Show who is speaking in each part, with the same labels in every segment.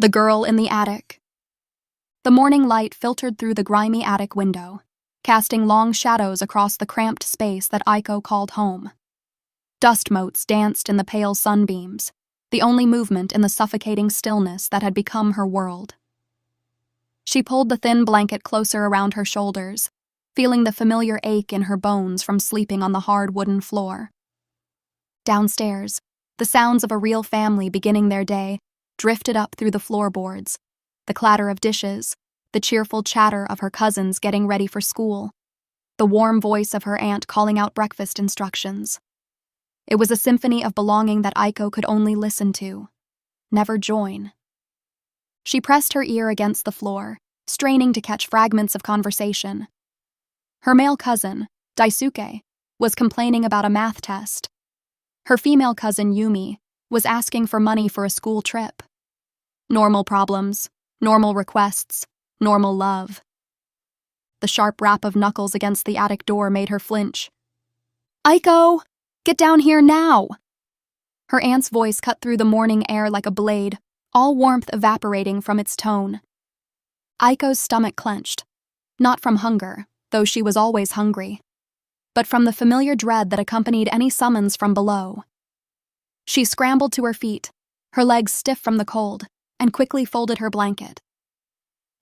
Speaker 1: The girl in the attic. The morning light filtered through the grimy attic window, casting long shadows across the cramped space that Aiko called home. Dust motes danced in the pale sunbeams, the only movement in the suffocating stillness that had become her world. She pulled the thin blanket closer around her shoulders, feeling the familiar ache in her bones from sleeping on the hard wooden floor. Downstairs, the sounds of a real family beginning their day drifted up through the floorboards, the clatter of dishes, the cheerful chatter of her cousins getting ready for school, the warm voice of her aunt calling out breakfast instructions. It was a symphony of belonging that Aiko could only listen to, never join. She pressed her ear against the floor, straining to catch fragments of conversation. Her male cousin, Daisuke, was complaining about a math test. Her female cousin, Yumi, was asking for money for a school trip. Normal problems, normal requests, normal love. The sharp rap of knuckles against the attic door made her flinch. "Aiko! Get down here now!" Her aunt's voice cut through the morning air like a blade, all warmth evaporating from its tone. Aiko's stomach clenched, not from hunger, though she was always hungry, but from the familiar dread that accompanied any summons from below. She scrambled to her feet, her legs stiff from the cold, and quickly folded her blanket.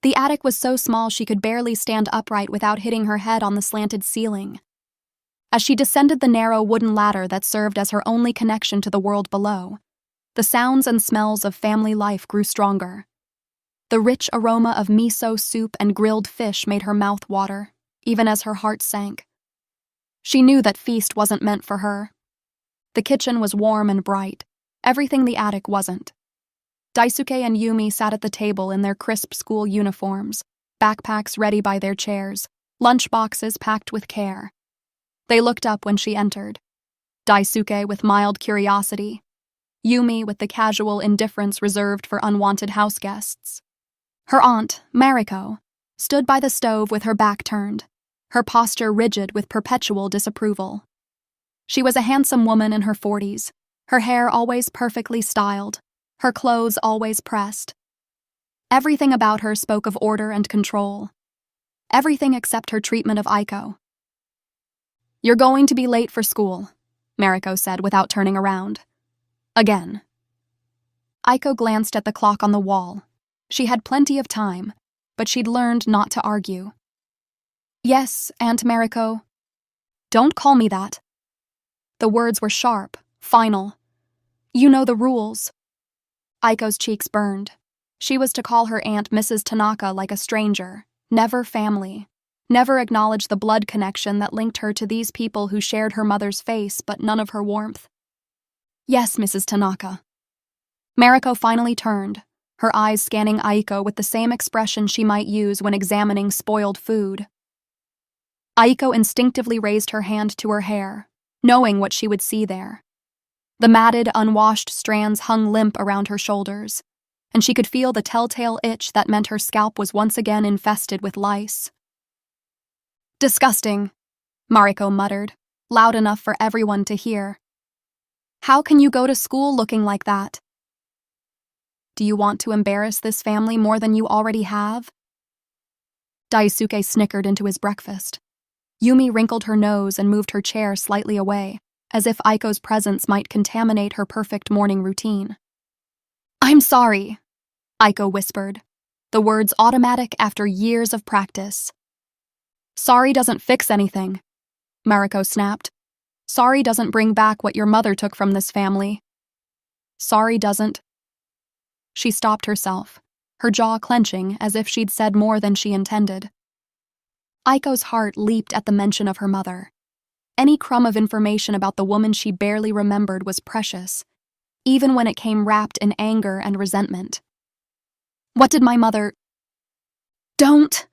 Speaker 1: The attic was so small she could barely stand upright without hitting her head on the slanted ceiling. As she descended the narrow wooden ladder that served as her only connection to the world below, the sounds and smells of family life grew stronger. The rich aroma of miso soup and grilled fish made her mouth water, even as her heart sank. She knew that feast wasn't meant for her. The kitchen was warm and bright, everything the attic wasn't. Daisuke and Yumi sat at the table in their crisp school uniforms, backpacks ready by their chairs, lunchboxes packed with care. They looked up when she entered, Daisuke with mild curiosity, Yumi with the casual indifference reserved for unwanted house guests. Her aunt, Mariko, stood by the stove with her back turned, her posture rigid with perpetual disapproval. She was a handsome woman in her 40s, her hair always perfectly styled, her clothes always pressed. Everything about her spoke of order and control. Everything except her treatment of Aiko. "You're going to be late for school," Mariko said without turning around. Again. Aiko glanced at the clock on the wall. She had plenty of time, but she'd learned not to argue. "Yes, Aunt Mariko." "Don't call me that." The words were sharp, final. "You know the rules." Aiko's cheeks burned. She was to call her aunt Mrs. Tanaka like a stranger, never family, never acknowledge the blood connection that linked her to these people who shared her mother's face but none of her warmth. "Yes, Mrs. Tanaka." Mariko finally turned, her eyes scanning Aiko with the same expression she might use when examining spoiled food. Aiko instinctively raised her hand to her hair, knowing what she would see there. The matted, unwashed strands hung limp around her shoulders, and she could feel the telltale itch that meant her scalp was once again infested with lice. "Disgusting," Mariko muttered, loud enough for everyone to hear. "How can you go to school looking like that?" "Do you want to embarrass this family more than you already have?" Daisuke snickered into his breakfast. Yumi wrinkled her nose and moved her chair slightly away, as if Aiko's presence might contaminate her perfect morning routine. "I'm sorry," Aiko whispered, the words automatic after years of practice. "Sorry doesn't fix anything," Mariko snapped. "Sorry doesn't bring back what your mother took from this family. Sorry doesn't—" She stopped herself, her jaw clenching as if she'd said more than she intended. Aiko's heart leaped at the mention of her mother. Any crumb of information about the woman she barely remembered was precious, even when it came wrapped in anger and resentment. "What did my mother—" "Don't!"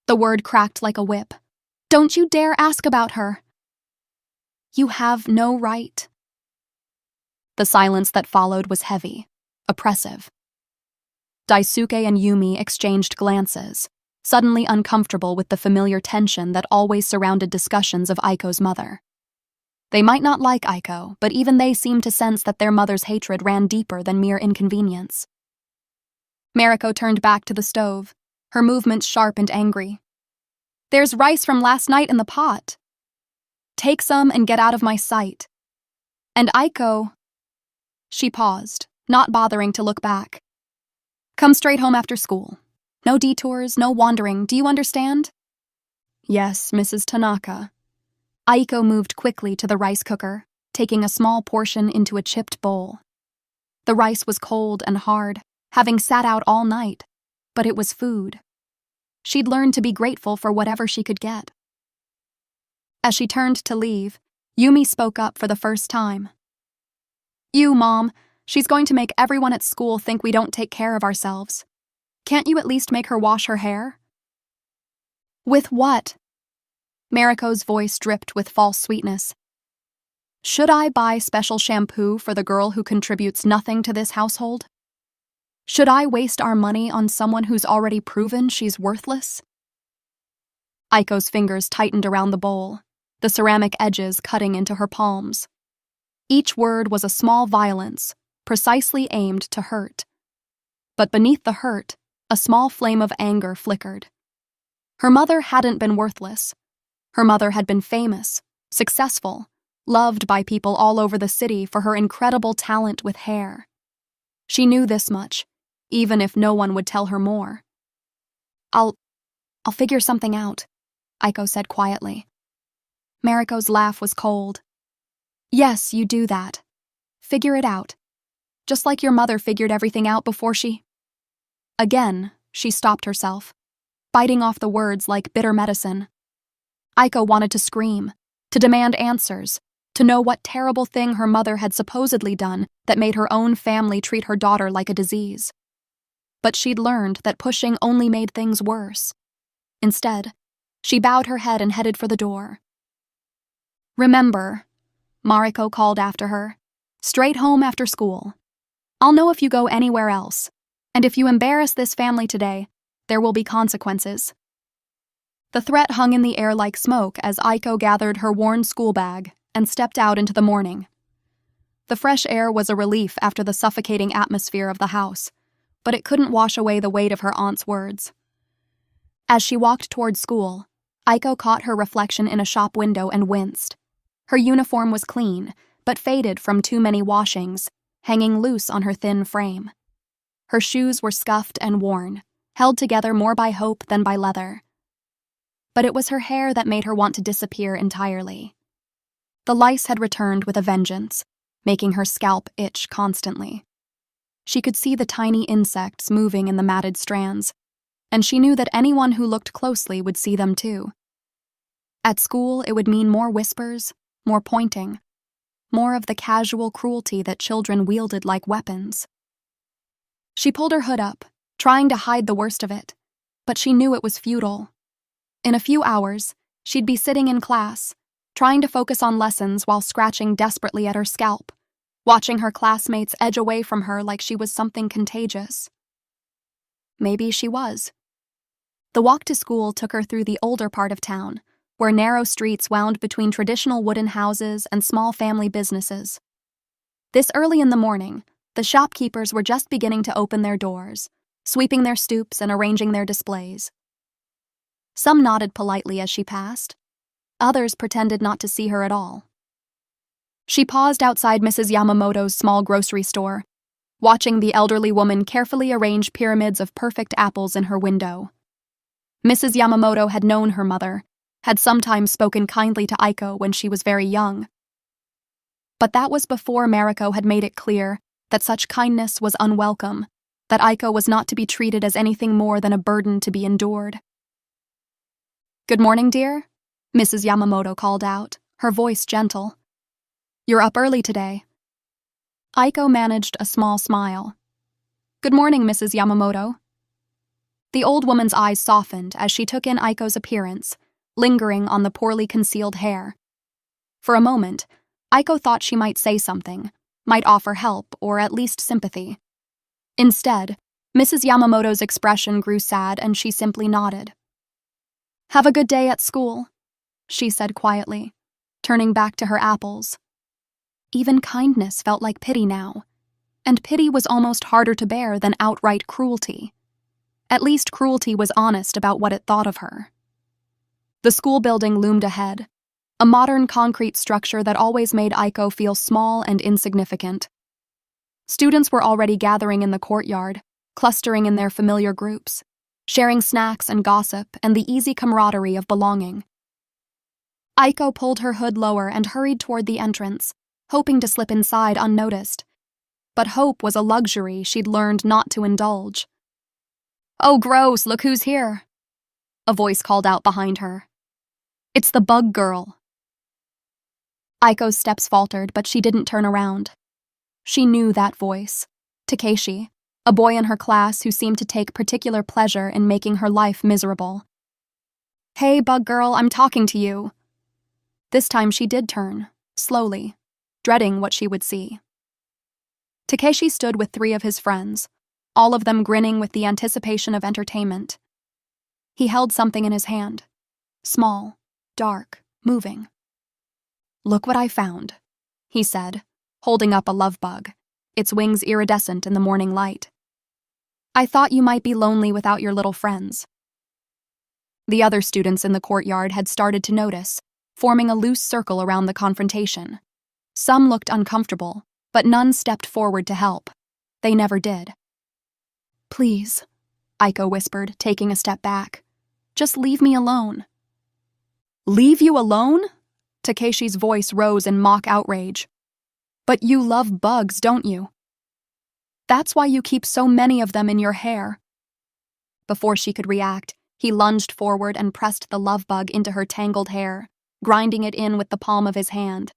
Speaker 1: The word cracked like a whip. "Don't you dare ask about her!" "You have no right." The silence that followed was heavy, oppressive. Daisuke and Yumi exchanged glances, suddenly uncomfortable with the familiar tension that always surrounded discussions of Aiko's mother. They might not like Aiko, but even they seemed to sense that their mother's hatred ran deeper than mere inconvenience. Mariko turned back to the stove, her movements sharp and angry. "There's rice from last night in the pot. Take some and get out of my sight." And Aiko... She paused, not bothering to look back. "Come straight home after school. No detours, no wandering, do you understand?" "Yes, Mrs. Tanaka." Aiko moved quickly to the rice cooker, taking a small portion into a chipped bowl. The rice was cold and hard, having sat out all night, but it was food. She'd learned to be grateful for whatever she could get. As she turned to leave, Yumi spoke up for the first time. "You, Mom, she's going to make everyone at school think we don't take care of ourselves. Can't you at least make her wash her hair?" "With what?" Mariko's voice dripped with false sweetness. "Should I buy special shampoo for the girl who contributes nothing to this household? Should I waste our money on someone who's already proven she's worthless?" Aiko's fingers tightened around the bowl, the ceramic edges cutting into her palms. Each word was a small violence, precisely aimed to hurt. But beneath the hurt, a small flame of anger flickered. Her mother hadn't been worthless. Her mother had been famous, successful, loved by people all over the city for her incredible talent with hair. She knew this much, even if no one would tell her more. I'll figure something out," Aiko said quietly. Mariko's laugh was cold. "Yes, you do that. Figure it out. Just like your mother figured everything out before she..." Again, she stopped herself, biting off the words like bitter medicine. Aiko wanted to scream, to demand answers, to know what terrible thing her mother had supposedly done that made her own family treat her daughter like a disease. But she'd learned that pushing only made things worse. Instead, she bowed her head and headed for the door. "Remember," Mariko called after her, "straight home after school. I'll know if you go anywhere else, and if you embarrass this family today, there will be consequences." The threat hung in the air like smoke as Aiko gathered her worn school bag and stepped out into the morning. The fresh air was a relief after the suffocating atmosphere of the house, but it couldn't wash away the weight of her aunt's words. As she walked toward school, Aiko caught her reflection in a shop window and winced. Her uniform was clean, but faded from too many washings, hanging loose on her thin frame. Her shoes were scuffed and worn, held together more by hope than by leather. But it was her hair that made her want to disappear entirely. The lice had returned with a vengeance, making her scalp itch constantly. She could see the tiny insects moving in the matted strands, and she knew that anyone who looked closely would see them too. At school, it would mean more whispers, more pointing, more of the casual cruelty that children wielded like weapons. She pulled her hood up, trying to hide the worst of it, but she knew it was futile. In a few hours, she'd be sitting in class, trying to focus on lessons while scratching desperately at her scalp, watching her classmates edge away from her like she was something contagious. Maybe she was. The walk to school took her through the older part of town, where narrow streets wound between traditional wooden houses and small family businesses. This early in the morning, the shopkeepers were just beginning to open their doors, sweeping their stoops and arranging their displays. Some nodded politely as she passed. Others pretended not to see her at all. She paused outside Mrs. Yamamoto's small grocery store, watching the elderly woman carefully arrange pyramids of perfect apples in her window. Mrs. Yamamoto had known her mother, had sometimes spoken kindly to Aiko when she was very young. But that was before Mariko had made it clear that such kindness was unwelcome, that Aiko was not to be treated as anything more than a burden to be endured. "Good morning, dear," Mrs. Yamamoto called out, her voice gentle. "You're up early today." Aiko managed a small smile. "Good morning, Mrs. Yamamoto." The old woman's eyes softened as she took in Aiko's appearance, lingering on the poorly concealed hair. For a moment, Aiko thought she might say something, might offer help or at least sympathy. Instead, Mrs. Yamamoto's expression grew sad and she simply nodded. "Have a good day at school," she said quietly, turning back to her apples. Even kindness felt like pity now. and pity was almost harder to bear than outright cruelty. At least cruelty was honest about what it thought of her. The school building loomed ahead, a modern concrete structure that always made Aiko feel small and insignificant. Students were already gathering in the courtyard, clustering in their familiar groups, sharing snacks and gossip and the easy camaraderie of belonging. Aiko pulled her hood lower and hurried toward the entrance, hoping to slip inside unnoticed. But hope was a luxury she'd learned not to indulge. "Oh, gross, look who's here," a voice called out behind her. "It's the bug girl." Aiko's steps faltered, but she didn't turn around. She knew that voice. Takeshi, a boy in her class who seemed to take particular pleasure in making her life miserable. "Hey, bug girl, I'm talking to you." This time she did turn, slowly, dreading what she would see. Takeshi stood with 3 of his friends, all of them grinning with the anticipation of entertainment. He held something in his hand, small, dark, moving. "Look what I found," he said, holding up a love bug, its wings iridescent in the morning light. "I thought you might be lonely without your little friends." The other students in the courtyard had started to notice, forming a loose circle around the confrontation. Some looked uncomfortable, but none stepped forward to help. They never did. "Please," Aiko whispered, taking a step back. "Just leave me alone." "Leave you alone?" Takeshi's voice rose in mock outrage. "But you love bugs, don't you? That's why you keep so many of them in your hair." Before she could react, he lunged forward and pressed the love bug into her tangled hair, grinding it in with the palm of his hand.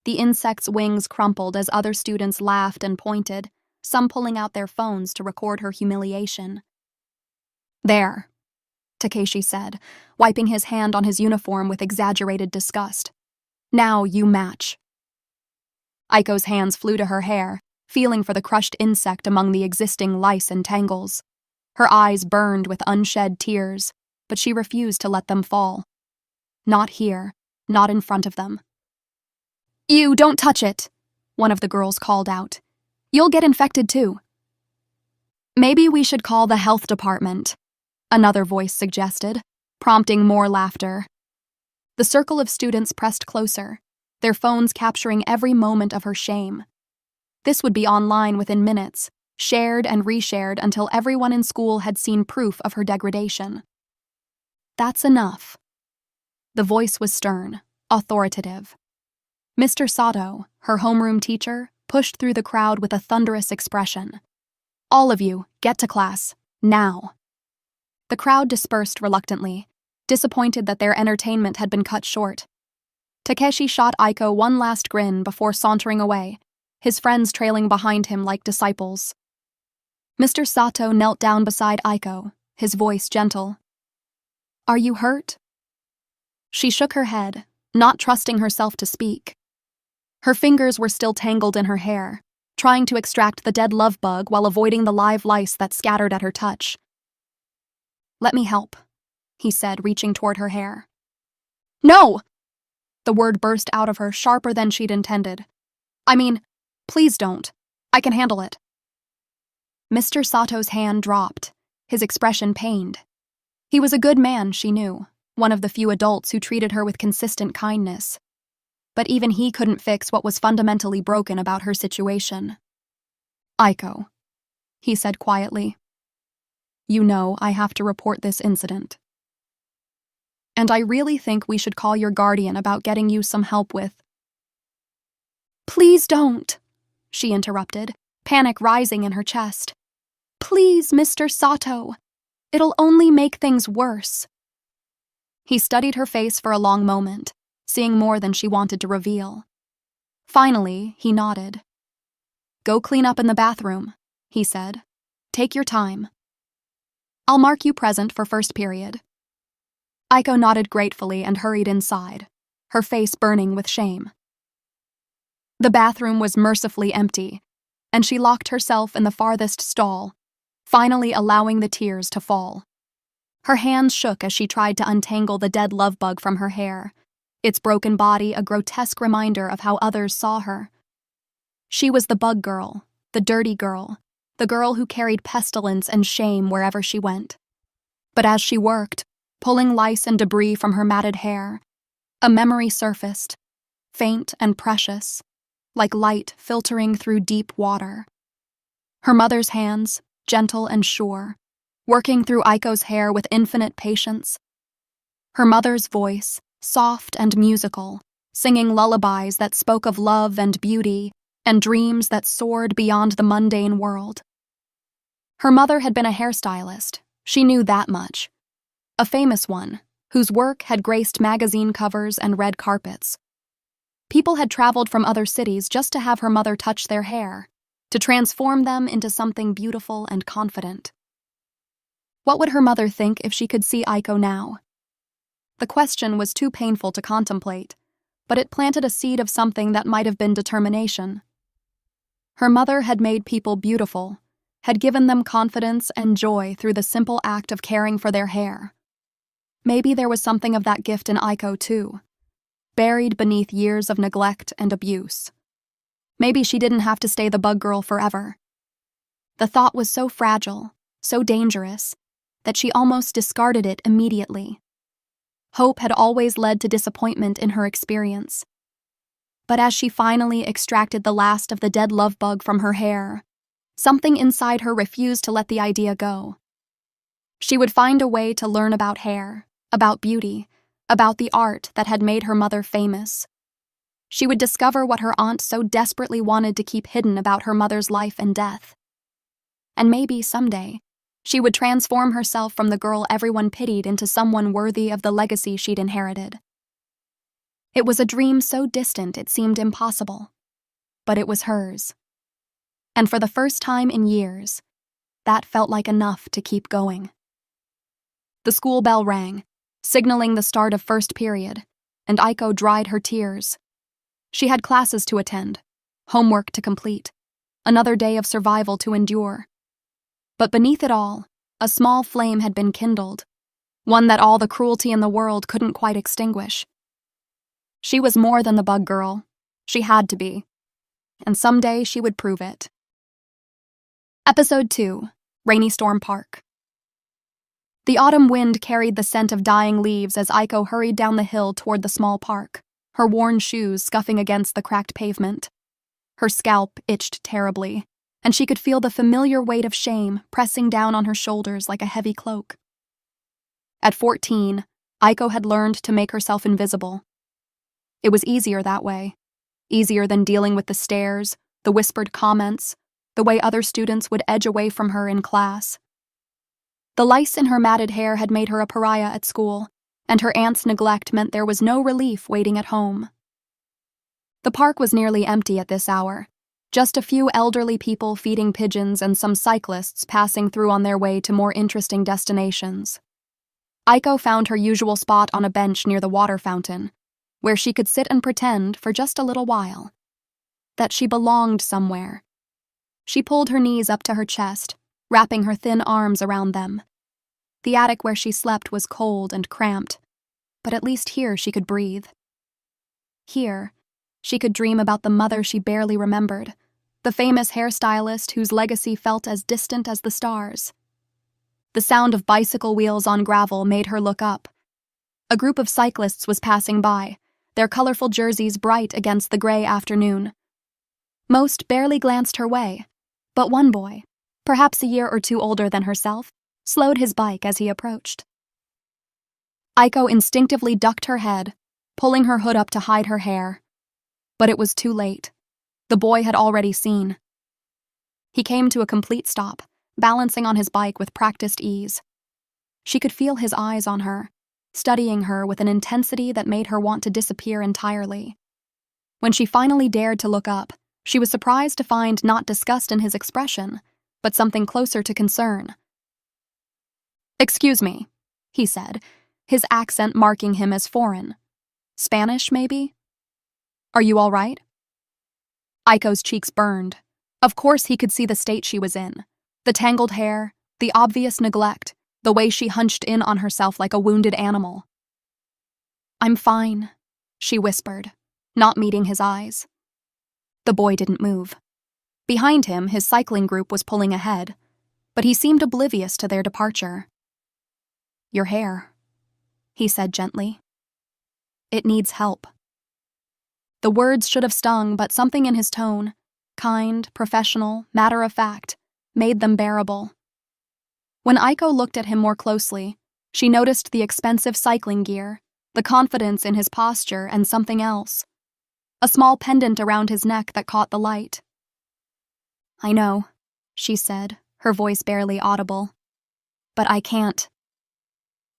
Speaker 1: The insect's wings crumpled as other students laughed and pointed, some pulling out their phones to record her humiliation. "There," Takeshi said, wiping his hand on his uniform with exaggerated disgust. "Now you match." Aiko's hands flew to her hair, feeling for the crushed insect among the existing lice and tangles. Her eyes burned with unshed tears, but she refused to let them fall. Not here, not in front of them. "You don't touch it," one of the girls called out. "You'll get infected too." "Maybe we should call the health department," another voice suggested, prompting more laughter. The circle of students pressed closer, their phones capturing every moment of her shame. This would be online within minutes, shared and reshared until everyone in school had seen proof of her degradation. "That's enough." The voice was stern, authoritative. Mr. Sato, her homeroom teacher, pushed through the crowd with a thunderous expression. "All of you, get to class, now." The crowd dispersed reluctantly, disappointed that their entertainment had been cut short. Takeshi shot Aiko one last grin before sauntering away, his friends trailing behind him like disciples. Mr. Sato knelt down beside Aiko, his voice gentle. "Are you hurt?" She shook her head, not trusting herself to speak. Her fingers were still tangled in her hair, trying to extract the dead love bug while avoiding the live lice that scattered at her touch. "Let me help," he said, reaching toward her hair. "No!" The word burst out of her sharper than she'd intended. "I mean, please don't. I can handle it." Mr. Sato's hand dropped, his expression pained. He was a good man, she knew, one of the few adults who treated her with consistent kindness. But even he couldn't fix what was fundamentally broken about her situation. "Aiko," he said quietly. "You know I have to report this incident. And I really think we should call your guardian about getting you some help with—" "Please don't," she interrupted, panic rising in her chest. "Please, Mr. Sato. It'll only make things worse." He studied her face for a long moment, seeing more than she wanted to reveal. Finally, he nodded. "Go clean up in the bathroom," he said. "Take your time. I'll mark you present for first period." Aiko nodded gratefully and hurried inside, her face burning with shame. The bathroom was mercifully empty, and she locked herself in the farthest stall, finally allowing the tears to fall. Her hands shook as she tried to untangle the dead love bug from her hair, its broken body a grotesque reminder of how others saw her. She was the bug girl, the dirty girl, the girl who carried pestilence and shame wherever she went. But as she worked, pulling lice and debris from her matted hair, a memory surfaced, faint and precious, like light filtering through deep water. Her mother's hands, gentle and sure, working through Aiko's hair with infinite patience. Her mother's voice, soft and musical, singing lullabies that spoke of love and beauty and dreams that soared beyond the mundane world. Her mother had been a hairstylist, she knew that much. A famous one, whose work had graced magazine covers and red carpets. People had traveled from other cities just to have her mother touch their hair, to transform them into something beautiful and confident. What would her mother think if she could see Aiko now? The question was too painful to contemplate, but it planted a seed of something that might have been determination. Her mother had made people beautiful, had given them confidence and joy through the simple act of caring for their hair. Maybe there was something of that gift in Aiko too, buried beneath years of neglect and abuse. Maybe she didn't have to stay the bug girl forever. The thought was so fragile, so dangerous, that she almost discarded it immediately. Hope had always led to disappointment in her experience. But as she finally extracted the last of the dead love bug from her hair, something inside her refused to let the idea go. She would find a way to learn about hair, about beauty, about the art that had made her mother famous. She would discover what her aunt so desperately wanted to keep hidden about her mother's life and death. And maybe someday, she would transform herself from the girl everyone pitied into someone worthy of the legacy she'd inherited. It was a dream so distant it seemed impossible, but it was hers. And for the first time in years, that felt like enough to keep going. The school bell rang, signaling the start of first period, and Aiko dried her tears. She had classes to attend, homework to complete, another day of survival to endure. But beneath it all, a small flame had been kindled, one that all the cruelty in the world couldn't quite extinguish. She was more than the bug girl. She had to be. And someday she would prove it. Episode 2, Rainy Storm Park. The autumn wind carried the scent of dying leaves as Aiko hurried down the hill toward the small park, her worn shoes scuffing against the cracked pavement. Her scalp itched terribly, and she could feel the familiar weight of shame pressing down on her shoulders like a heavy cloak. At 14, Aiko had learned to make herself invisible. It was easier that way, easier than dealing with the stares, the whispered comments, the way other students would edge away from her in class. The lice in her matted hair had made her a pariah at school, and her aunt's neglect meant there was no relief waiting at home. The park was nearly empty at this hour, just a few elderly people feeding pigeons and some cyclists passing through on their way to more interesting destinations. Aiko found her usual spot on a bench near the water fountain, where she could sit and pretend, for just a little while, that she belonged somewhere. She pulled her knees up to her chest, wrapping her thin arms around them. The attic where she slept was cold and cramped, but at least here she could breathe. Here, she could dream about the mother she barely remembered, the famous hairstylist whose legacy felt as distant as the stars. The sound of bicycle wheels on gravel made her look up. A group of cyclists was passing by, their colorful jerseys bright against the gray afternoon. Most barely glanced her way, but one boy, perhaps a year or two older than herself, slowed his bike as he approached. Aiko instinctively ducked her head, pulling her hood up to hide her hair. But it was too late. The boy had already seen. He came to a complete stop, balancing on his bike with practiced ease. She could feel his eyes on her, studying her with an intensity that made her want to disappear entirely. When she finally dared to look up, she was surprised to find not disgust in his expression, but something closer to concern. "Excuse me," he said, his accent marking him as foreign. "Spanish, maybe? Are you all right?" Aiko's cheeks burned. Of course he could see the state she was in. The tangled hair, the obvious neglect, the way she hunched in on herself like a wounded animal. "I'm fine," she whispered, not meeting his eyes. The boy didn't move. Behind him, his cycling group was pulling ahead, but he seemed oblivious to their departure. "Your hair," he said gently. "It needs help." The words should have stung, but something in his tone, kind, professional, matter-of-fact, made them bearable. When Aiko looked at him more closely, she noticed the expensive cycling gear, the confidence in his posture, and something else. A small pendant around his neck that caught the light. "I know," she said, her voice barely audible. "But I can't.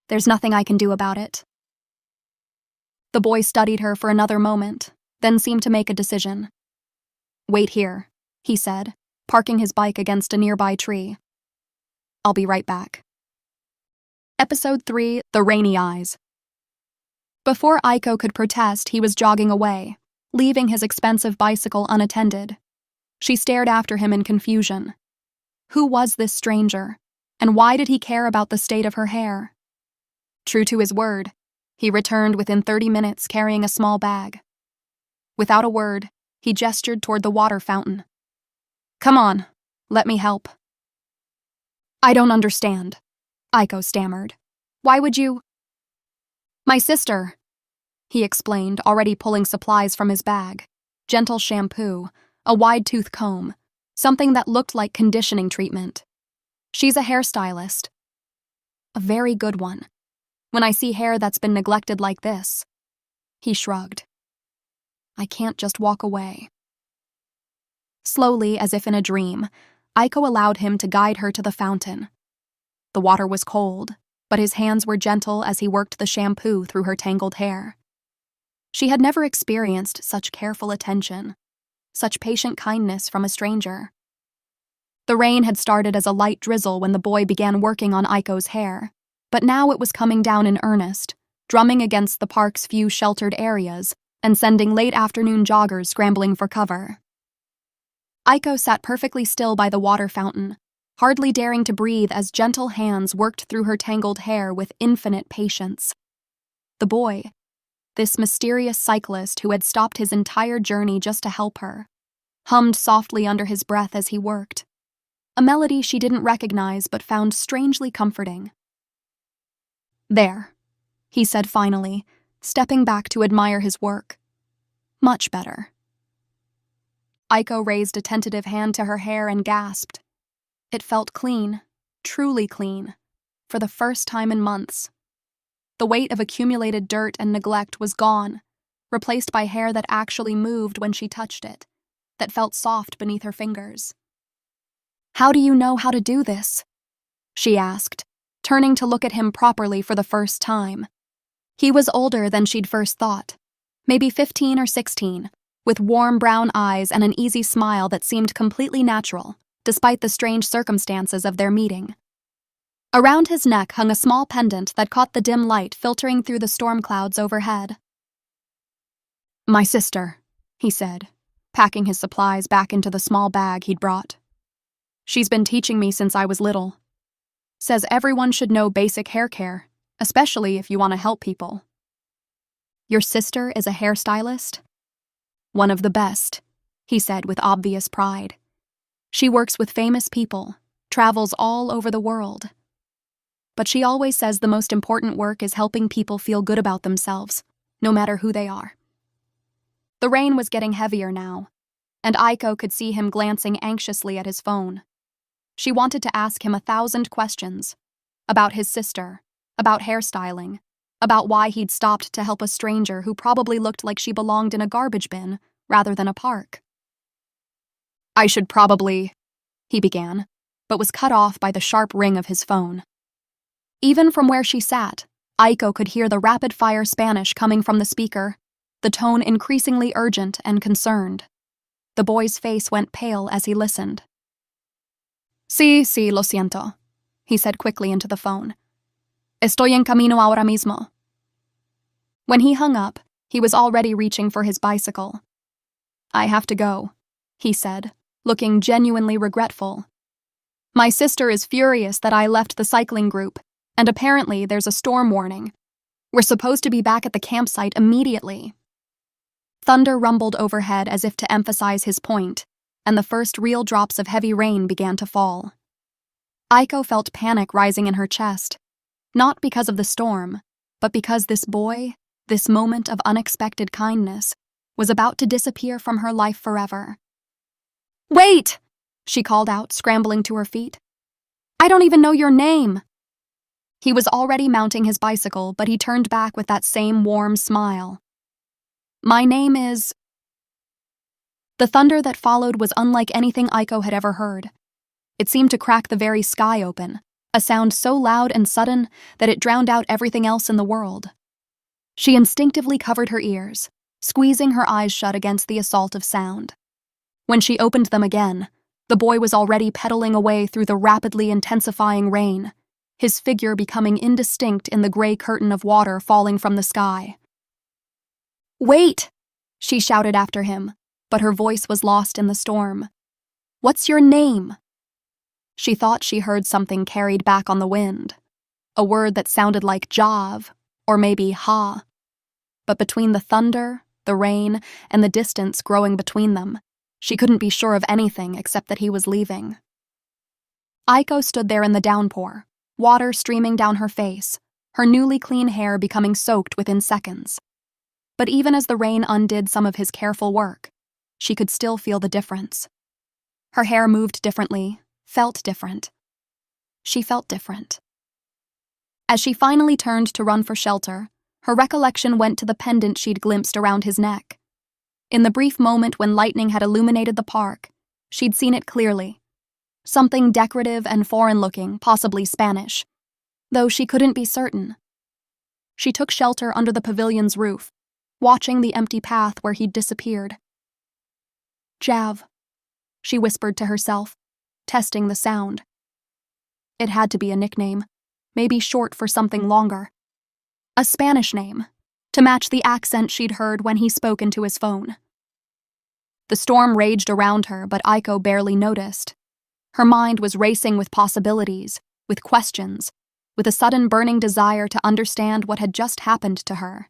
Speaker 1: There's nothing I can do about it." The boy studied her for another moment, then seemed to make a decision. "Wait here," he said, parking his bike against a nearby tree. "I'll be right back." Episode 3, The Rainy Eyes. Before Aiko could protest, he was jogging away, leaving his expensive bicycle unattended. She stared after him in confusion. Who was this stranger, and why did he care about the state of her hair? True to his word, he returned within 30 minutes carrying a small bag. Without a word, he gestured toward the water fountain. "Come on, let me help." "I don't understand," Aiko stammered. "Why would you—" "My sister," he explained, already pulling supplies from his bag. Gentle shampoo, a wide-tooth comb, something that looked like conditioning treatment. "She's a hairstylist. A very good one. When I see hair that's been neglected like this." He shrugged. "I can't just walk away." Slowly, as if in a dream, Aiko allowed him to guide her to the fountain. The water was cold, but his hands were gentle as he worked the shampoo through her tangled hair. She had never experienced such careful attention, such patient kindness from a stranger. The rain had started as a light drizzle when the boy began working on Aiko's hair, but now it was coming down in earnest, drumming against the park's few sheltered areas and sending late-afternoon joggers scrambling for cover. Aiko sat perfectly still by the water fountain, hardly daring to breathe as gentle hands worked through her tangled hair with infinite patience. The boy, this mysterious cyclist who had stopped his entire journey just to help her, hummed softly under his breath as he worked, a melody she didn't recognize but found strangely comforting. "There," he said finally, stepping back to admire his work. "Much better." Aiko raised a tentative hand to her hair and gasped. It felt clean, truly clean, for the first time in months. The weight of accumulated dirt and neglect was gone, replaced by hair that actually moved when she touched it, that felt soft beneath her fingers. "How do you know how to do this?" she asked, turning to look at him properly for the first time. He was older than she'd first thought, maybe 15 or 16, with warm brown eyes and an easy smile that seemed completely natural, despite the strange circumstances of their meeting. Around his neck hung a small pendant that caught the dim light filtering through the storm clouds overhead. "My sister," he said, packing his supplies back into the small bag he'd brought. "She's been teaching me since I was little. Says everyone should know basic hair care, especially if you want to help people." "Your sister is a hairstylist?" "One of the best," he said with obvious pride. "She works with famous people, travels all over the world. But she always says the most important work is helping people feel good about themselves, no matter who they are." The rain was getting heavier now, and Aiko could see him glancing anxiously at his phone. She wanted to ask him 1,000 questions, about his sister, about hairstyling, about why he'd stopped to help a stranger who probably looked like she belonged in a garbage bin rather than a park. "I should probably," he began, but was cut off by the sharp ring of his phone. Even from where she sat, Aiko could hear the rapid-fire Spanish coming from the speaker, the tone increasingly urgent and concerned. The boy's face went pale as he listened. Sí, lo siento," he said quickly into the phone. "Estoy en camino ahora mismo." When he hung up, he was already reaching for his bicycle. "I have to go," he said, looking genuinely regretful. "My sister is furious that I left the cycling group, and apparently there's a storm warning. We're supposed to be back at the campsite immediately." Thunder rumbled overhead as if to emphasize his point, and the first real drops of heavy rain began to fall. Aiko felt panic rising in her chest, not because of the storm, but because this boy, this moment of unexpected kindness, was about to disappear from her life forever. "Wait!" she called out, scrambling to her feet. "I don't even know your name." He was already mounting his bicycle, but he turned back with that same warm smile. "My name is—" The thunder that followed was unlike anything Aiko had ever heard. It seemed to crack the very sky open, a sound so loud and sudden that it drowned out everything else in the world. She instinctively covered her ears, squeezing her eyes shut against the assault of sound. When she opened them again, the boy was already pedaling away through the rapidly intensifying rain, his figure becoming indistinct in the gray curtain of water falling from the sky. "Wait!" she shouted after him, but her voice was lost in the storm. "What's your name?" She thought she heard something carried back on the wind, a word that sounded like Jav, or maybe Ha. But between the thunder, the rain, and the distance growing between them, she couldn't be sure of anything except that he was leaving. Aiko stood there in the downpour, water streaming down her face, her newly clean hair becoming soaked within seconds. But even as the rain undid some of his careful work, she could still feel the difference. Her hair moved differently, felt different. She felt different. As she finally turned to run for shelter, her recollection went to the pendant she'd glimpsed around his neck. In the brief moment when lightning had illuminated the park, she'd seen it clearly. Something decorative and foreign-looking, possibly Spanish, though she couldn't be certain. She took shelter under the pavilion's roof, watching the empty path where he'd disappeared. "Jav," she whispered to herself, testing the sound. It had to be a nickname, maybe short for something longer. A Spanish name, to match the accent she'd heard when he spoke into his phone. The storm raged around her, but Aiko barely noticed. Her mind was racing with possibilities, with questions, with a sudden burning desire to understand what had just happened to her.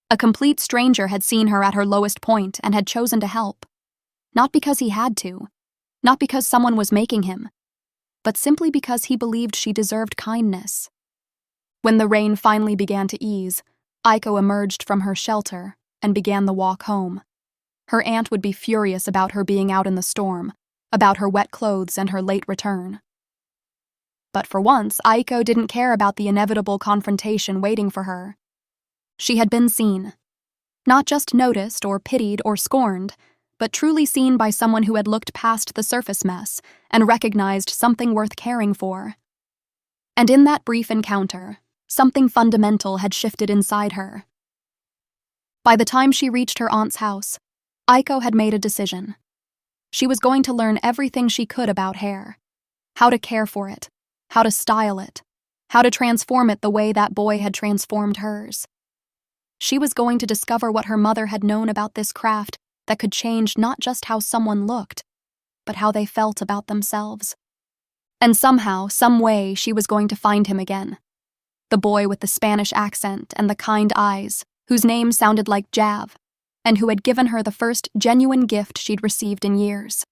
Speaker 1: A complete stranger had seen her at her lowest point and had chosen to help. Not because he had to, not because someone was making him, but simply because he believed she deserved kindness. When the rain finally began to ease, Aiko emerged from her shelter and began the walk home. Her aunt would be furious about her being out in the storm, about her wet clothes and her late return. But for once, Aiko didn't care about the inevitable confrontation waiting for her. She had been seen. Not just noticed or pitied or scorned, but truly seen by someone who had looked past the surface mess and recognized something worth caring for. And in that brief encounter, something fundamental had shifted inside her. By the time she reached her aunt's house, Aiko had made a decision. She was going to learn everything she could about hair. How to care for it, how to style it, how to transform it the way that boy had transformed hers. She was going to discover what her mother had known about this craft that could change not just how someone looked, but how they felt about themselves. And somehow, some way, she was going to find him again. The boy with the Spanish accent and the kind eyes, whose name sounded like Jav, and who had given her the first genuine gift she'd received in years.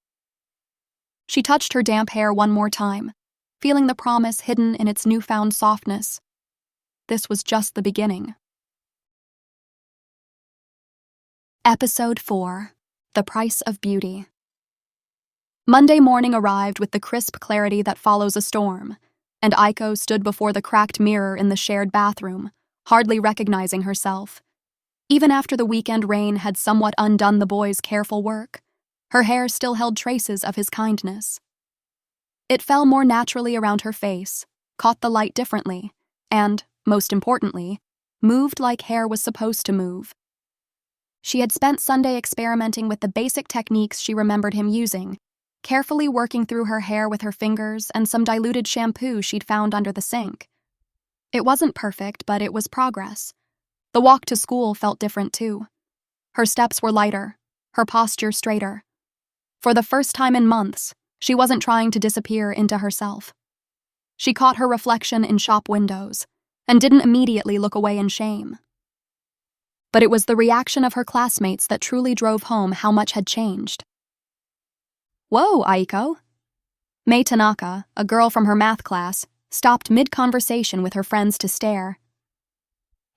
Speaker 1: She touched her damp hair one more time, feeling the promise hidden in its newfound softness. This was just the beginning. Episode 4: The Price of Beauty. Monday morning arrived with the crisp clarity that follows a storm, and Aiko stood before the cracked mirror in the shared bathroom, hardly recognizing herself. Even after the weekend rain had somewhat undone the boy's careful work, her hair still held traces of his kindness. It fell more naturally around her face, caught the light differently, and, most importantly, moved like hair was supposed to move. She had spent Sunday experimenting with the basic techniques she remembered him using, carefully working through her hair with her fingers and some diluted shampoo she'd found under the sink. It wasn't perfect, but it was progress. The walk to school felt different too. Her steps were lighter, her posture straighter. For the first time in months, she wasn't trying to disappear into herself. She caught her reflection in shop windows and didn't immediately look away in shame. But it was the reaction of her classmates that truly drove home how much had changed. Whoa, Aiko. Mei Tanaka, a girl from her math class, stopped mid-conversation with her friends to stare.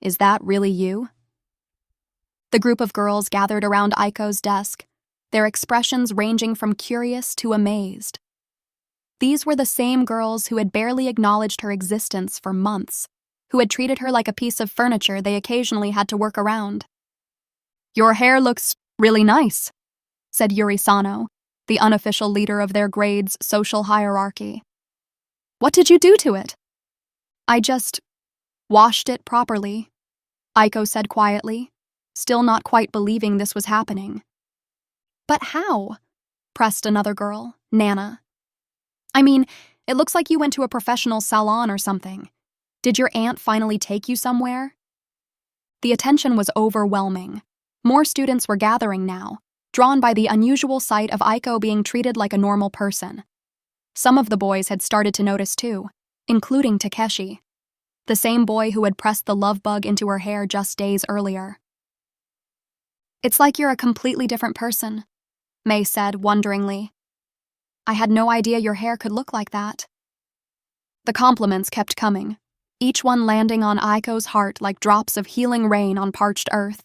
Speaker 1: Is that really you? The group of girls gathered around Aiko's desk, their expressions ranging from curious to amazed. These were the same girls who had barely acknowledged her existence for months, who had treated her like a piece of furniture they occasionally had to work around. Your hair looks really nice, said Yuri Sano, the unofficial leader of their grade's social hierarchy. What did you do to it? I just washed it properly, Aiko said quietly, still not quite believing this was happening. But how? Pressed another girl, Nana. I mean, it looks like you went to a professional salon or something. Did your aunt finally take you somewhere? The attention was overwhelming. More students were gathering now, drawn by the unusual sight of Aiko being treated like a normal person. Some of the boys had started to notice too, including Takeshi, the same boy who had pressed the love bug into her hair just days earlier. It's like you're a completely different person, Mei said wonderingly. I had no idea your hair could look like that. The compliments kept coming, each one landing on Aiko's heart like drops of healing rain on parched earth.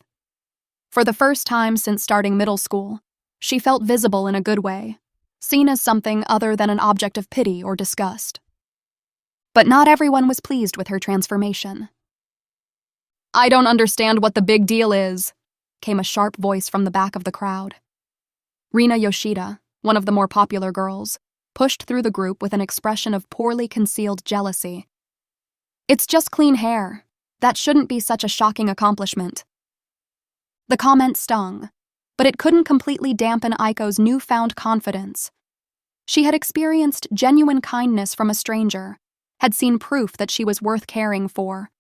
Speaker 1: For the first time since starting middle school, she felt visible in a good way, seen as something other than an object of pity or disgust. But not everyone was pleased with her transformation. I don't understand what the big deal is, came a sharp voice from the back of the crowd. Rina Yoshida, one of the more popular girls, pushed through the group with an expression of poorly concealed jealousy. It's just clean hair. That shouldn't be such a shocking accomplishment. The comment stung, but it couldn't completely dampen Aiko's newfound confidence. She had experienced genuine kindness from a stranger, had seen proof that she was worth caring for.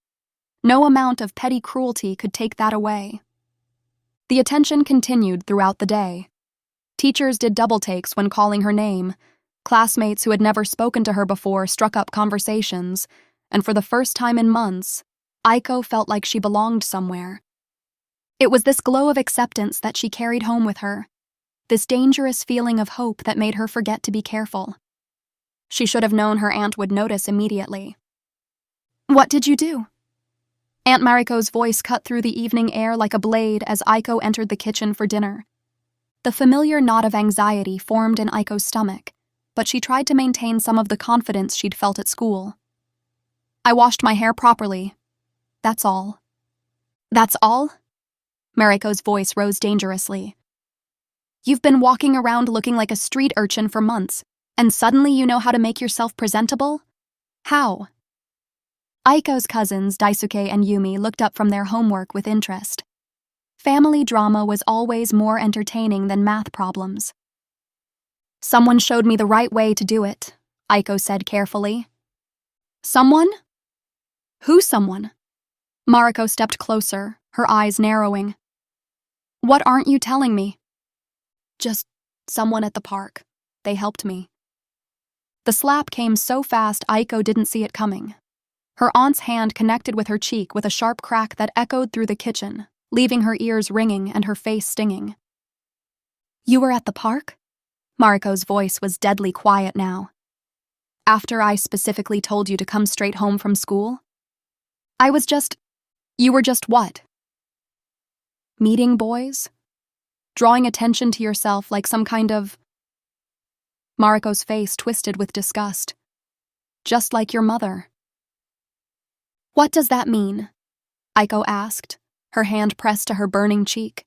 Speaker 1: No amount of petty cruelty could take that away. The attention continued throughout the day. Teachers did double takes when calling her name. Classmates who had never spoken to her before struck up conversations, and for the first time in months, Aiko felt like she belonged somewhere. It was this glow of acceptance that she carried home with her, this dangerous feeling of hope that made her forget to be careful. She should have known her aunt would notice immediately. What did you do? Aunt Mariko's voice cut through the evening air like a blade as Aiko entered the kitchen for dinner. The familiar knot of anxiety formed in Aiko's stomach, but she tried to maintain some of the confidence she'd felt at school. I washed my hair properly. That's all. That's all? Mariko's voice rose dangerously. You've been walking around looking like a street urchin for months, and suddenly you know how to make yourself presentable? How? Aiko's cousins, Daisuke and Yumi, looked up from their homework with interest. Family drama was always more entertaining than math problems. Someone showed me the right way to do it, Aiko said carefully. Someone? Who's someone? Mariko stepped closer, her eyes narrowing. What aren't you telling me? Just someone at the park. They helped me. The slap came so fast Aiko didn't see it coming. Her aunt's hand connected with her cheek with a sharp crack that echoed through the kitchen, leaving her ears ringing and her face stinging. You were at the park? Mariko's voice was deadly quiet now. After I specifically told you to come straight home from school? You were just what? Meeting boys? Drawing attention to yourself like some kind of... Mariko's face twisted with disgust. Just like your mother. What does that mean? Aiko asked, her hand pressed to her burning cheek.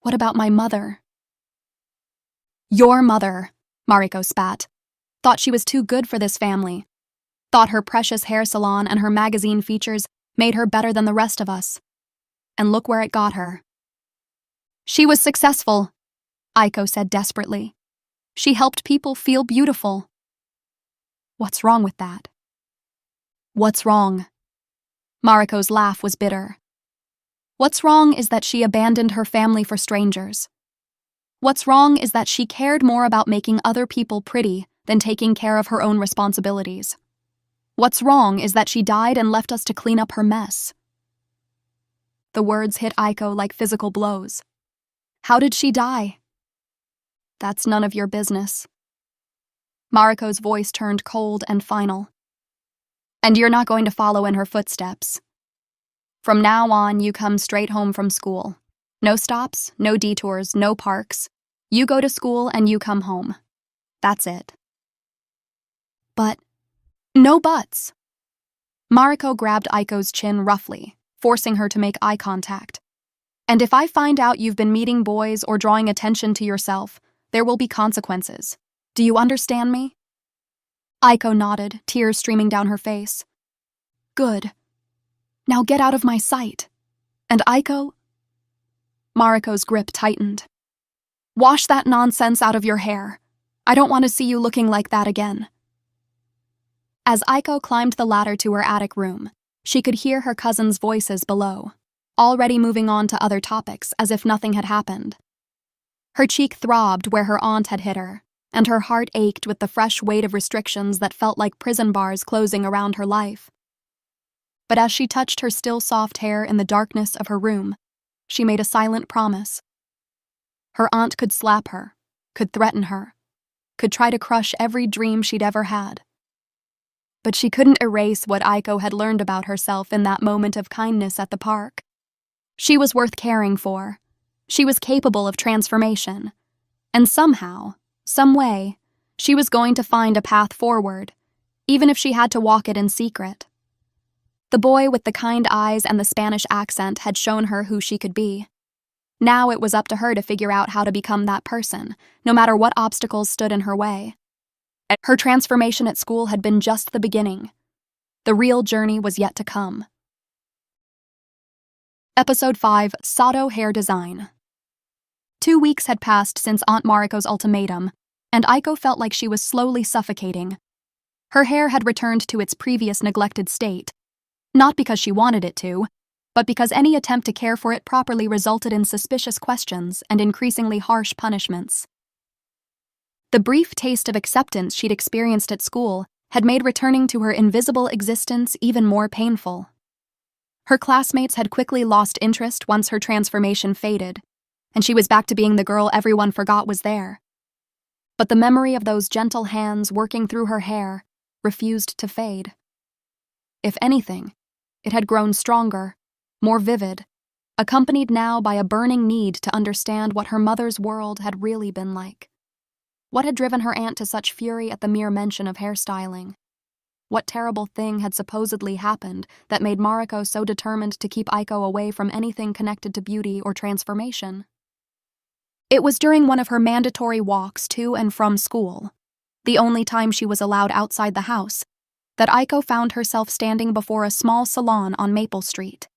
Speaker 1: What about my mother? Your mother, Mariko spat. Thought she was too good for this family. Thought her precious hair salon and her magazine features made her better than the rest of us. And look where it got her. She was successful, Aiko said desperately. She helped people feel beautiful. What's wrong with that? What's wrong? Mariko's laugh was bitter. What's wrong is that she abandoned her family for strangers. What's wrong is that she cared more about making other people pretty than taking care of her own responsibilities. What's wrong is that she died and left us to clean up her mess. The words hit Aiko like physical blows. How did she die? That's none of your business. Mariko's voice turned cold and final. And you're not going to follow in her footsteps. From now on, you come straight home from school. No stops, no detours, no parks. You go to school and you come home. That's it. But no buts. Mariko grabbed Aiko's chin roughly, forcing her to make eye contact. And if I find out you've been meeting boys or drawing attention to yourself, there will be consequences. Do you understand me? Aiko nodded, tears streaming down her face. Good. Now get out of my sight. And Aiko? Mariko's grip tightened. Wash that nonsense out of your hair. I don't want to see you looking like that again. As Aiko climbed the ladder to her attic room, she could hear her cousins' voices below, already moving on to other topics as if nothing had happened. Her cheek throbbed where her aunt had hit her, and her heart ached with the fresh weight of restrictions that felt like prison bars closing around her life. But as she touched her still soft hair in the darkness of her room, she made a silent promise. Her aunt could slap her, could threaten her, could try to crush every dream she'd ever had. But she couldn't erase what Aiko had learned about herself in that moment of kindness at the park. She was worth caring for. She was capable of transformation. And somehow, some way, she was going to find a path forward, even if she had to walk it in secret. The boy with the kind eyes and the Spanish accent had shown her who she could be. Now it was up to her to figure out how to become that person, no matter what obstacles stood in her way. Her transformation at school had been just the beginning. The real journey was yet to come. Episode 5, Sato Hair Design. 2 weeks had passed since Aunt Mariko's ultimatum, and Aiko felt like she was slowly suffocating. Her hair had returned to its previous neglected state, not because she wanted it to, but because any attempt to care for it properly resulted in suspicious questions and increasingly harsh punishments. The brief taste of acceptance she'd experienced at school had made returning to her invisible existence even more painful. Her classmates had quickly lost interest once her transformation faded, and she was back to being the girl everyone forgot was there. But the memory of those gentle hands working through her hair refused to fade. If anything, it had grown stronger, more vivid, accompanied now by a burning need to understand what her mother's world had really been like. What had driven her aunt to such fury at the mere mention of hairstyling? What terrible thing had supposedly happened that made Mariko so determined to keep Aiko away from anything connected to beauty or transformation? It was during one of her mandatory walks to and from school, the only time she was allowed outside the house, that Aiko found herself standing before a small salon on Maple Street.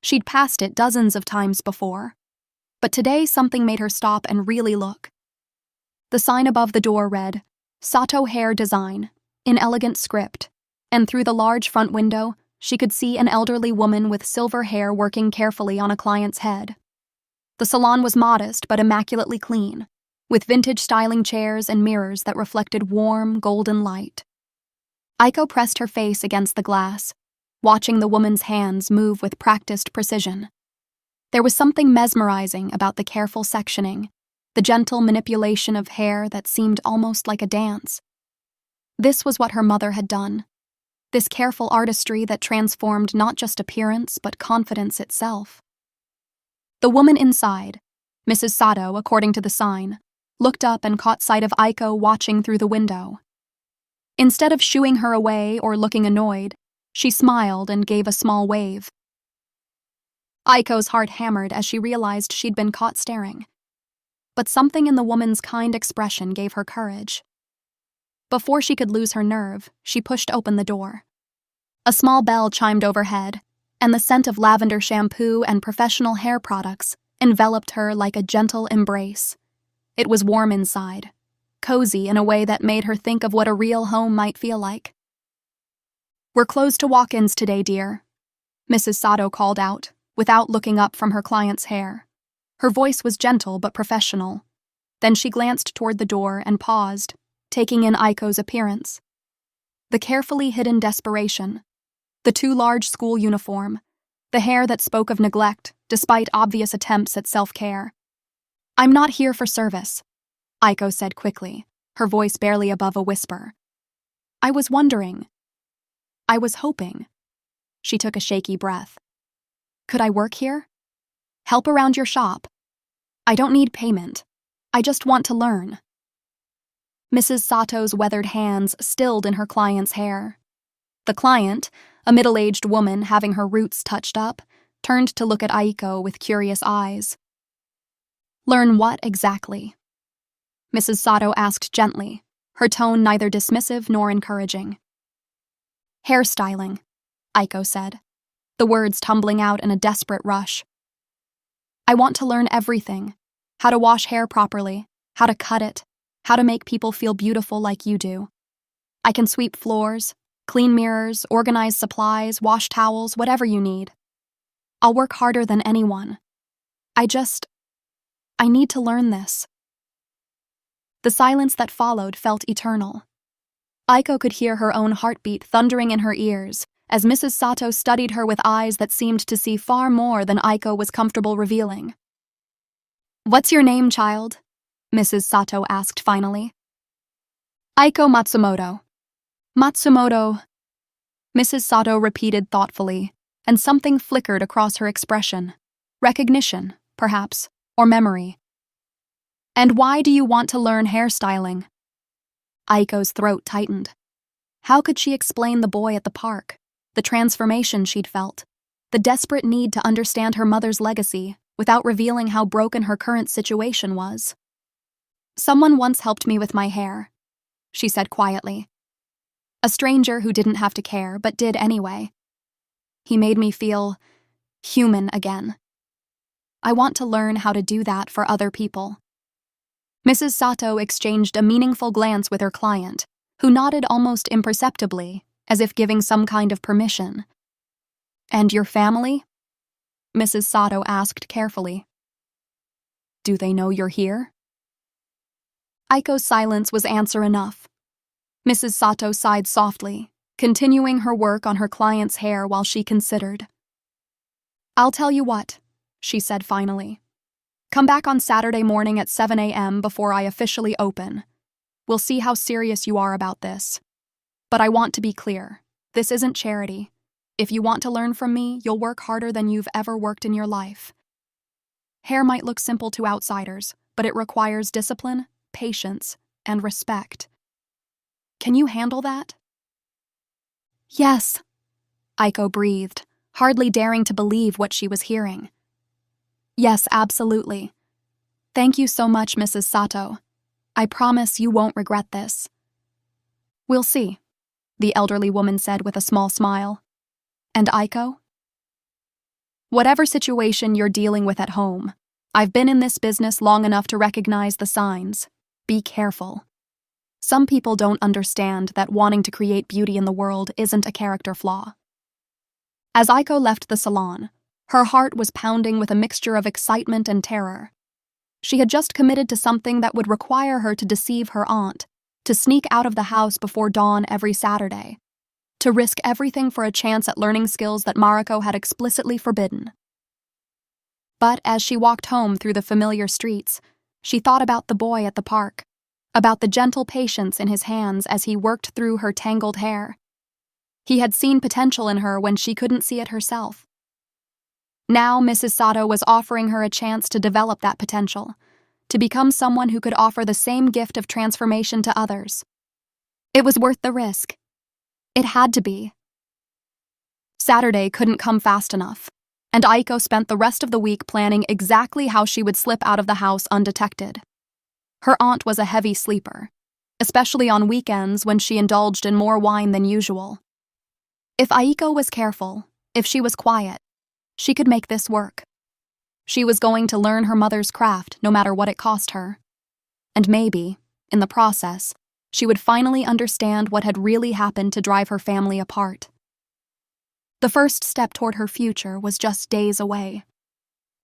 Speaker 1: She'd passed it dozens of times before, but today something made her stop and really look. The sign above the door read, Sato Hair Design, in elegant script, and through the large front window, she could see an elderly woman with silver hair working carefully on a client's head. The salon was modest but immaculately clean, with vintage styling chairs and mirrors that reflected warm, golden light. Aiko pressed her face against the glass, watching the woman's hands move with practiced precision. There was something mesmerizing about the careful sectioning, the gentle manipulation of hair that seemed almost like a dance. This was what her mother had done, this careful artistry that transformed not just appearance but confidence itself. The woman inside, Mrs. Sato, according to the sign, looked up and caught sight of Aiko watching through the window. Instead of shooing her away or looking annoyed, she smiled and gave a small wave. Aiko's heart hammered as she realized she'd been caught staring. But something in the woman's kind expression gave her courage. Before she could lose her nerve, she pushed open the door. A small bell chimed overhead, and the scent of lavender shampoo and professional hair products enveloped her like a gentle embrace. It was warm inside, cozy in a way that made her think of what a real home might feel like. "We're closed to walk-ins today, dear," Mrs. Sato called out, without looking up from her client's hair. Her voice was gentle but professional. Then she glanced toward the door and paused, taking in Aiko's appearance. The carefully hidden desperation, the too large school uniform, the hair that spoke of neglect despite obvious attempts at self-care. "I'm not here for service. Aiko said quickly, her voice barely above a whisper. I was wondering. I was hoping. She took a shaky breath. Could I work here? Help around your shop? I don't need payment. I just want to learn. Mrs. Sato's weathered hands stilled in her client's hair. The client, a middle-aged woman having her roots touched up, turned to look at Aiko with curious eyes. Learn what exactly? Mrs. Sato asked gently, her tone neither dismissive nor encouraging. Hairstyling, Aiko said, the words tumbling out in a desperate rush. I want to learn everything, how to wash hair properly, how to cut it, how to make people feel beautiful like you do. I can sweep floors, clean mirrors, organize supplies, wash towels, whatever you need. I'll work harder than anyone. I need to learn this. The silence that followed felt eternal. Aiko could hear her own heartbeat thundering in her ears as Mrs. Sato studied her with eyes that seemed to see far more than Aiko was comfortable revealing. What's your name, child? Mrs. Sato asked finally. Aiko Matsumoto. Matsumoto, Mrs. Sato repeated thoughtfully, and something flickered across her expression. Recognition, perhaps, or memory. And why do you want to learn hairstyling? Aiko's throat tightened. How could she explain the boy at the park, the transformation she'd felt, the desperate need to understand her mother's legacy without revealing how broken her current situation was? Someone once helped me with my hair, she said quietly. A stranger who didn't have to care but did anyway. He made me feel human again. I want to learn how to do that for other people. Mrs. Sato exchanged a meaningful glance with her client, who nodded almost imperceptibly, as if giving some kind of permission. And your family? Mrs. Sato asked carefully. Do they know you're here? Aiko's silence was answer enough. Mrs. Sato sighed softly, continuing her work on her client's hair while she considered. I'll tell you what, she said finally. Come back on Saturday morning at 7 a.m. before I officially open. We'll see how serious you are about this. But I want to be clear. This isn't charity. If you want to learn from me, you'll work harder than you've ever worked in your life. Hair might look simple to outsiders, but it requires discipline, patience, and respect. Can you handle that? Yes, Aiko breathed, hardly daring to believe what she was hearing. Yes, absolutely. Thank you so much, Mrs. Sato. I promise you won't regret this. We'll see, the elderly woman said with a small smile. And Aiko? Whatever situation you're dealing with at home, I've been in this business long enough to recognize the signs. Be careful. Some people don't understand that wanting to create beauty in the world isn't a character flaw. As Aiko left the salon, her heart was pounding with a mixture of excitement and terror. She had just committed to something that would require her to deceive her aunt, to sneak out of the house before dawn every Saturday, to risk everything for a chance at learning skills that Mariko had explicitly forbidden. But as she walked home through the familiar streets, she thought about the boy at the park, about the gentle patience in his hands as he worked through her tangled hair. He had seen potential in her when she couldn't see it herself. Now Mrs. Sato was offering her a chance to develop that potential, to become someone who could offer the same gift of transformation to others. It was worth the risk. It had to be. Saturday couldn't come fast enough, and Aiko spent the rest of the week planning exactly how she would slip out of the house undetected. Her aunt was a heavy sleeper, especially on weekends when she indulged in more wine than usual. If Aiko was careful, if she was quiet, she could make this work. She was going to learn her mother's craft no matter what it cost her. And maybe, in the process, she would finally understand what had really happened to drive her family apart. The first step toward her future was just days away.